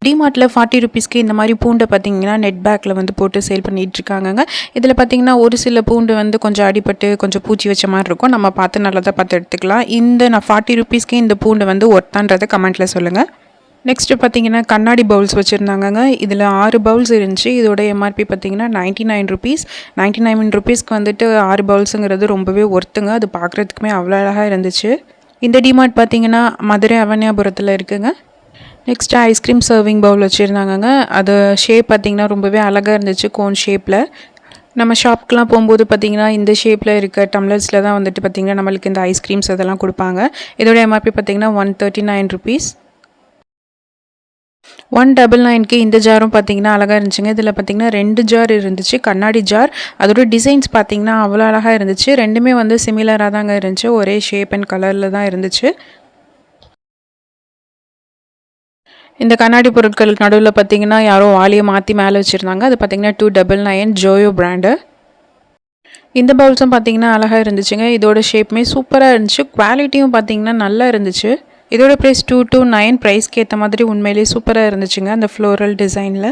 டிமார்ட்டில் 40 ருபீஸ்க்கு இந்த மாதிரி பூண்டை பார்த்தீங்கன்னா நெட் பேக்கில் வந்து போட்டு சேல் பண்ணிகிட்ருக்காங்கங்க. இதில் பார்த்தீங்கன்னா ஒரு சில பூண்டு வந்து கொஞ்சம் அடிபட்டு கொஞ்சம் பூச்சி வச்ச மாதிரி இருக்கும். நம்ம பார்த்து நல்லதாக பார்த்து எடுத்துக்கலாம். நான் 40 ருபீஸ்க்கு இந்த பூண்டு வந்து ஒர்த்தான்றதை கமெண்ட்டில் சொல்லுங்கள். நெக்ஸ்ட்டு பார்த்தீங்கன்னா கண்ணாடி பவுல்ஸ் வச்சுருந்தாங்கங்க. இதில் 6 பவுல்ஸ் இருந்துச்சு. இதோட எம்ஆர்பி பார்த்தீங்கன்னா 99 ருபீஸ். 99 ருபீஸ்க்கு வந்துட்டு 6 பவுல்ஸுங்கிறது ரொம்பவே ஒர்த்துங்க. அது பார்க்குறதுக்குமே அவ்வளோ அழகாக இருந்துச்சு. இந்த டிமார்ட் பார்த்தீங்கன்னா மதுரை அவனியாபுரத்தில் இருக்குங்க. நெக்ஸ்ட்டு ஐஸ்கிரீம் சர்விங் பவுல் வச்சுருந்தாங்கங்க. அது ஷேப் பார்த்திங்கன்னா ரொம்பவே அழகாக இருந்துச்சு, கோன் ஷேப்பில். நம்ம ஷாப்புக்கெலாம் போகும்போது பார்த்திங்கன்னா இந்த ஷேப்பில் இருக்க டம்ளர்ஸில் தான் வந்துட்டு பார்த்திங்கன்னா நம்மளுக்கு இந்த ஐஸ்கிரீம்ஸ் அதெல்லாம் கொடுப்பாங்க. இதோட எம்ஆர்பி பார்த்திங்கன்னா 139 ருபீஸ். 199க்கு இந்த ஜாரும் பார்த்திங்கன்னா அழகாக இருந்துச்சுங்க. இதில் பார்த்திங்கன்னா 2 ஜார் இருந்துச்சு, கண்ணாடி ஜார். அதோட டிசைன்ஸ் பார்த்திங்கன்னா அவ்வளோ அழகாக இருந்துச்சு. ரெண்டுமே வந்து சிமிலராக தாங்க இருந்துச்சு, ஒரே ஷேப் அண்ட் கலரில் தான் இருந்துச்சு. இந்த கண்ணாடி பொருட்கள் நடுவில் பார்த்தீங்கன்னா யாரோ வாளியை மாற்றி மேலே வச்சுருந்தாங்க. அது பார்த்தீங்கன்னா 299 ஜோயோ பிராண்டு. இந்த பவுல்ஸும் பார்த்தீங்கன்னா அழகாக இருந்துச்சுங்க. இதோட ஷேப்புமே சூப்பராக இருந்துச்சு. குவாலிட்டியும் பார்த்தீங்கன்னா நல்லா இருந்துச்சு. இதோட ப்ரைஸ் 229. ப்ரைஸ்க்கு ஏற்ற மாதிரி உண்மையிலேயே சூப்பராக இருந்துச்சுங்க அந்த ஃப்ளோரல் டிசைனில்.